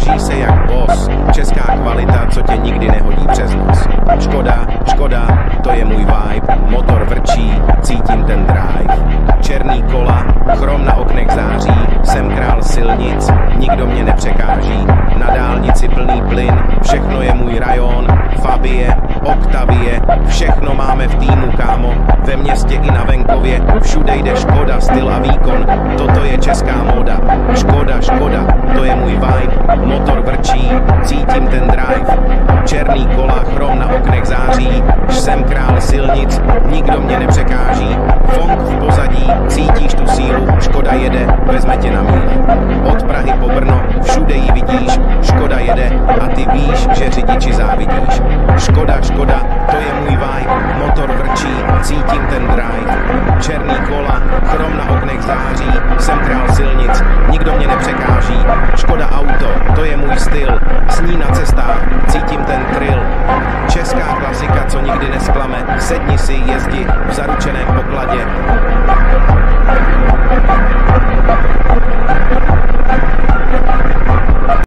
drží se jak boss. Česká kvalita, co tě nikdy nehodí přes nos. Škoda, to je můj vibe. Motor vrčí, cítím ten drive. Černý kola, chrom na oknech září. Jsem král silnic, nikdo mě nepřekáží. Na dálnici plný plyn, všechno je můj rajon. Fabie, Octavie, všechno máme v týmu, kámo. Ve městě i na venkově, všude jde Škoda, styl a výkon. Toto je česká móda. Škoda, to je můj vibe. Motor vrčí, cítím ten drive. Černý kola, chrom na oknech září. Jsem král silnic, nikdo mě nepřekáží. Funk v pozadí, cítíš tu sílu. Škoda jede, vezme tě na míli. Od Prahy po Brno, všude ji vidíš. Škoda jede a ty víš, že řidiči závidíš. Škoda, to je můj vibe. Motor vrčí, cítím ten drive. Černý kola, chrom na oknech září. Jsem král silnic, nikdo mě nepřekáží. Škoda auto, to je můj styl. Sní na cestách, cítím ten thrill. Česká klasika, co nikdy nesklame. Sedni si, jezdi v zaručeném pokladě.